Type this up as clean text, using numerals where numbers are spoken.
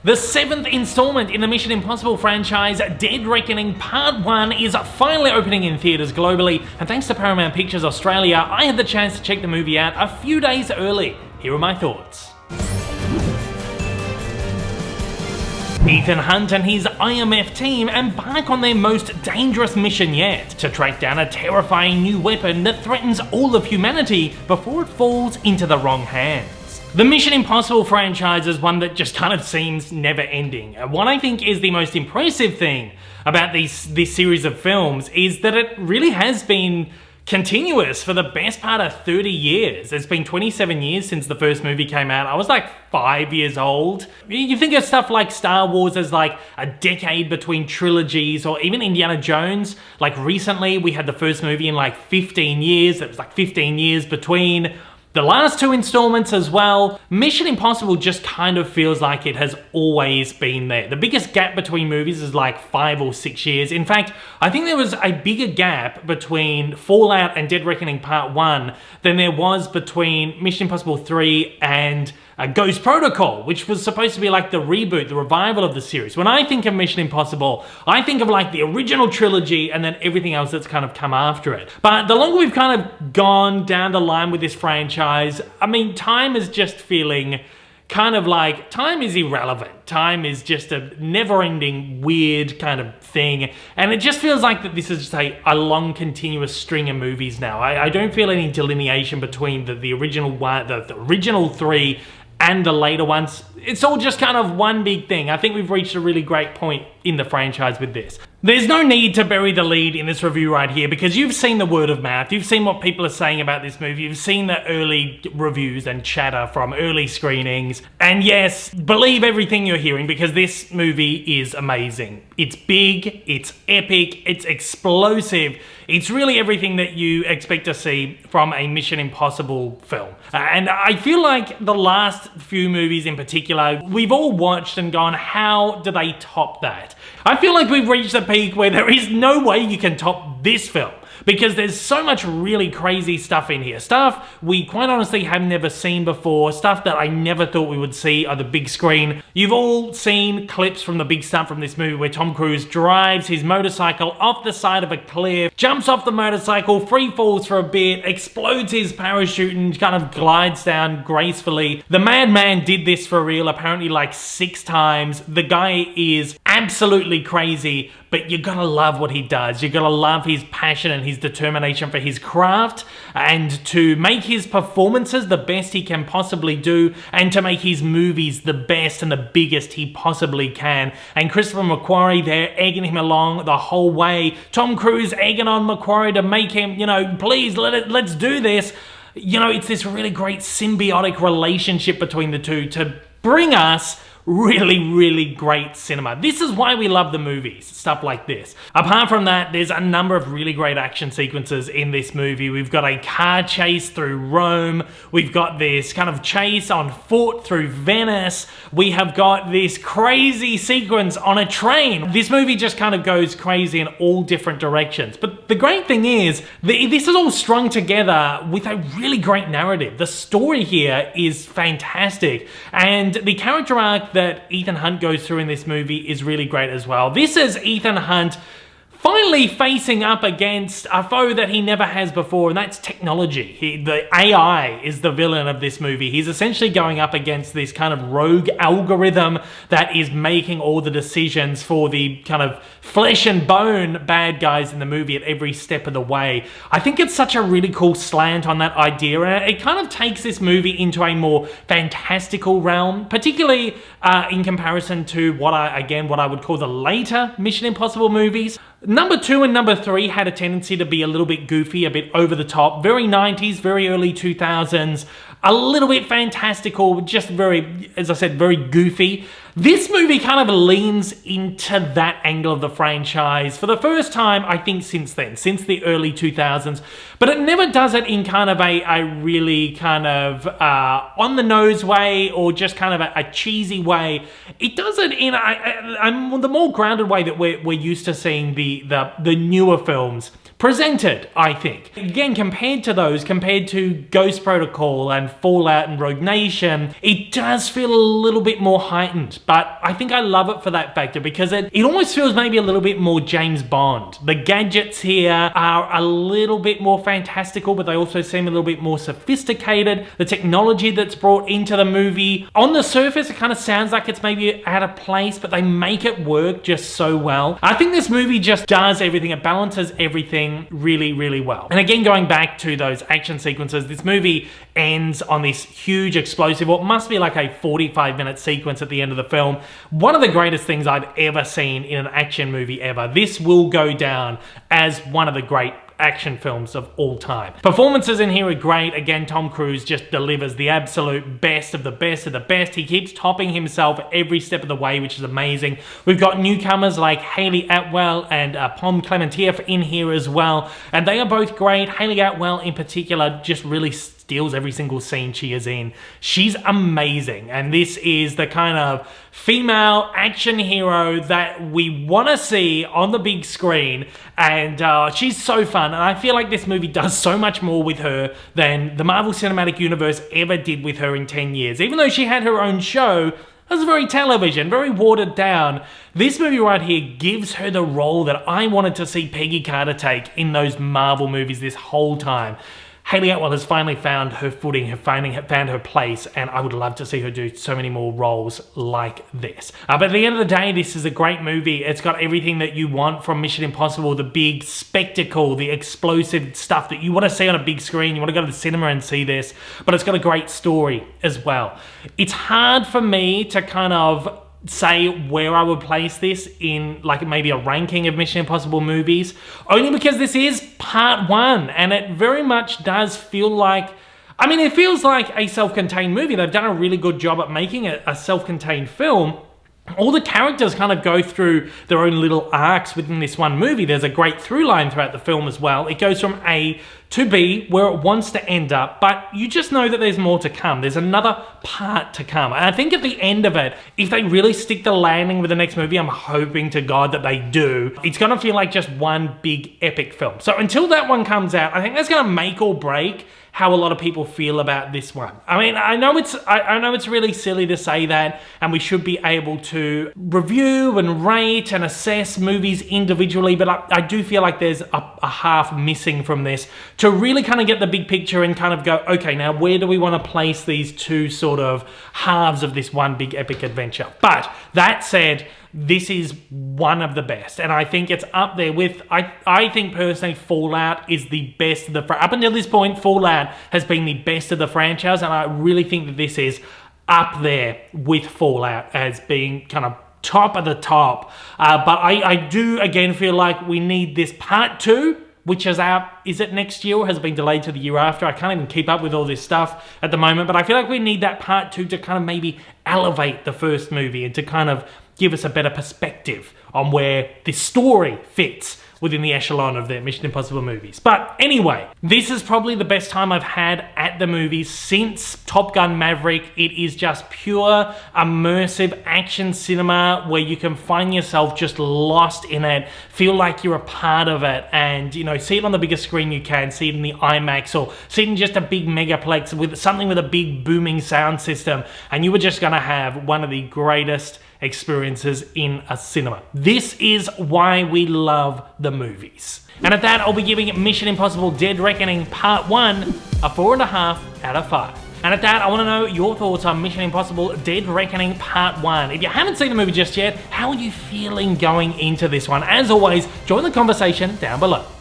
The 7th installment in the Mission Impossible franchise, Dead Reckoning Part 1, is finally opening in theaters globally, and thanks to Paramount Pictures Australia, I had the chance to check the movie out a few days early. Here are my thoughts. Ethan Hunt and his IMF team embark on their most dangerous mission yet, to track down a terrifying new weapon that threatens all of humanity before it falls into the wrong hands. The Mission Impossible franchise is one that just kind of seems never-ending. What I think is the most impressive thing about this series of films is that it really has been continuous for the best part of 30 years. It's been 27 years since the first movie came out. I was like 5 years old. You think of stuff like Star Wars as like a decade between trilogies, or even Indiana Jones. Like recently we had the first movie in like 15 years. It was like 15 years between the last two installments as well. Mission Impossible just kind of feels like it has always been there. The biggest gap between movies is like 5 or 6 years. In fact, I think there was a bigger gap between Fallout and Dead Reckoning Part 1 than there was between Mission Impossible 3 and Ghost Protocol, which was supposed to be like the reboot, the revival of the series. When I think of Mission Impossible, I think of like the original trilogy and then everything else that's kind of come after it. But the longer we've kind of gone down the line with this franchise, I mean, time is just feeling kind of like, time is irrelevant. Time is just a never-ending, weird kind of thing. And it just feels like that this is just a long, continuous string of movies now. I don't feel any delineation between the original one, the original three, and the later ones. It's all just kind of one big thing. I think we've reached a really great point in the franchise with this. There's no need to bury the lead in this review right here, because you've seen the word of mouth, you've seen what people are saying about this movie, you've seen the early reviews and chatter from early screenings, and yes, believe everything you're hearing, because this movie is amazing. It's big, it's epic, it's explosive, it's really everything that you expect to see from a Mission Impossible film. And I feel like the last few movies in particular, we've all watched and gone, how do they top that? I feel like we've reached a peak where there is no way you can top this film, because there's so much really crazy stuff in here. Stuff we quite honestly have never seen before, stuff that I never thought we would see on the big screen. You've all seen clips from the big stunt from this movie where Tom Cruise drives his motorcycle off the side of a cliff, jumps off the motorcycle, free falls for a bit, explodes his parachute and kind of glides down gracefully. The madman did this for real, apparently like 6 times. The guy is absolutely crazy, but you gotta love what he does. You gotta love his passion and his determination for his craft, and to make his performances the best he can possibly do, and to make his movies the best and the biggest he possibly can. And Christopher McQuarrie there egging him along the whole way. Tom Cruise egging on McQuarrie to make him, you know, please let's do this. You know, it's this really great symbiotic relationship between the two to bring us really, really great cinema. This is why we love the movies, stuff like this. Apart from that, there's a number of really great action sequences in this movie. We've got a car chase through Rome. We've got this kind of chase on foot through Venice. We have got this crazy sequence on a train. This movie just kind of goes crazy in all different directions. But the great thing is, this is all strung together with a really great narrative. The story here is fantastic, and the character arc that Ethan Hunt goes through in this movie is really great as well. This is Ethan Hunt finally facing up against a foe that he never has before, and that's technology. The AI is the villain of this movie. He's essentially going up against this kind of rogue algorithm that is making all the decisions for the kind of flesh and bone bad guys in the movie at every step of the way. I think it's such a really cool slant on that idea, and it kind of takes this movie into a more fantastical realm, particularly in comparison to what I would call the later Mission Impossible movies. Number 2 and number 3 had a tendency to be a little bit goofy, a bit over the top, very 90s, very early 2000s, a little bit fantastical, just very, as I said, very goofy. This movie kind of leans into that angle of the franchise for the first time, I think, since then, since the early 2000s. But it never does it in kind of a really kind of on-the-nose way, or just kind of a cheesy way. It does it in the more grounded way that we're used to seeing the newer films presented, I think. Again, compared to Ghost Protocol and Fallout and Rogue Nation, it does feel a little bit more heightened, but I think I love it for that factor because it almost feels maybe a little bit more James Bond. The gadgets here are a little bit more fantastical, but they also seem a little bit more sophisticated. The technology that's brought into the movie, on the surface, it kind of sounds like it's maybe out of place, but they make it work just so well. I think this movie just does everything. It balances everything really, really well. And again, going back to those action sequences, this movie ends on this huge explosive, what must be like a 45-minute sequence at the end of the film. One of the greatest things I've ever seen in an action movie ever. This will go down as one of the great action films of all time. Performances in here are great. Again, Tom Cruise just delivers the absolute best of the best of the best. He keeps topping himself every step of the way, which is amazing. We've got newcomers like Hayley Atwell and Pom Klementieff in here as well, and they are both great. Hayley Atwell in particular just really steals every single scene she is in. She's amazing, and this is the kind of female action hero that we want to see on the big screen, and she's so fun, and I feel like this movie does so much more with her than the Marvel Cinematic Universe ever did with her in 10 years. Even though she had her own show, it was very television, very watered down. This movie right here gives her the role that I wanted to see Peggy Carter take in those Marvel movies this whole time. Hayley Atwell has finally found her footing, found her place, and I would love to see her do so many more roles like this. But at the end of the day, this is a great movie. It's got everything that you want from Mission Impossible, the big spectacle, the explosive stuff that you want to see on a big screen. You want to go to the cinema and see this, but it's got a great story as well. It's hard for me to kind of say where I would place this in like maybe a ranking of Mission Impossible movies, only because this is part one, and it very much does feel like, I mean, it feels like a self-contained movie. They've done a really good job at making it a self-contained film. All the characters kind of go through their own little arcs within this one movie. There's a great through line throughout the film as well. It goes from A to B, where it wants to end up, but you just know that there's more to come. There's another part to come. And I think at the end of it, if they really stick the landing with the next movie, I'm hoping to God that they do, it's gonna feel like just one big epic film. So until that one comes out, I think that's gonna make or break how a lot of people feel about this one. I mean, I know it's really silly to say that, and we should be able to review and rate and assess movies individually, but I do feel like there's a half missing from this to really kind of get the big picture and kind of go, okay, now where do we want to place these two sort of halves of this one big epic adventure? But that said, this is one of the best, and I think it's up there with, I think personally Fallout is the best of the, up until this point, Fallout has been the best of the franchise, and I really think that this is up there with Fallout as being kind of top of the top. But I do again feel like we need this part two, which is out, is it next year or has it been delayed to the year after? I can't even keep up with all this stuff at the moment, but I feel like we need that part two to kind of maybe elevate the first movie and to kind of give us a better perspective on where this story fits within the echelon of the Mission Impossible movies. But anyway, this is probably the best time I've had at the movies since Top Gun Maverick. It is just pure, immersive action cinema where you can find yourself just lost in it, feel like you're a part of it, and, you know, see it on the biggest screen you can, see it in the IMAX, or see it in just a big megaplex with something with a big booming sound system, and you were just gonna have one of the greatest experiences in a cinema. This is why we love the movies. And at that, I'll be giving Mission Impossible Dead Reckoning Part 1 a 4.5 out of 5. And at that, I want to know your thoughts on Mission Impossible Dead Reckoning Part 1. If you haven't seen the movie just yet, how are you feeling going into this one? As always, join the conversation down below.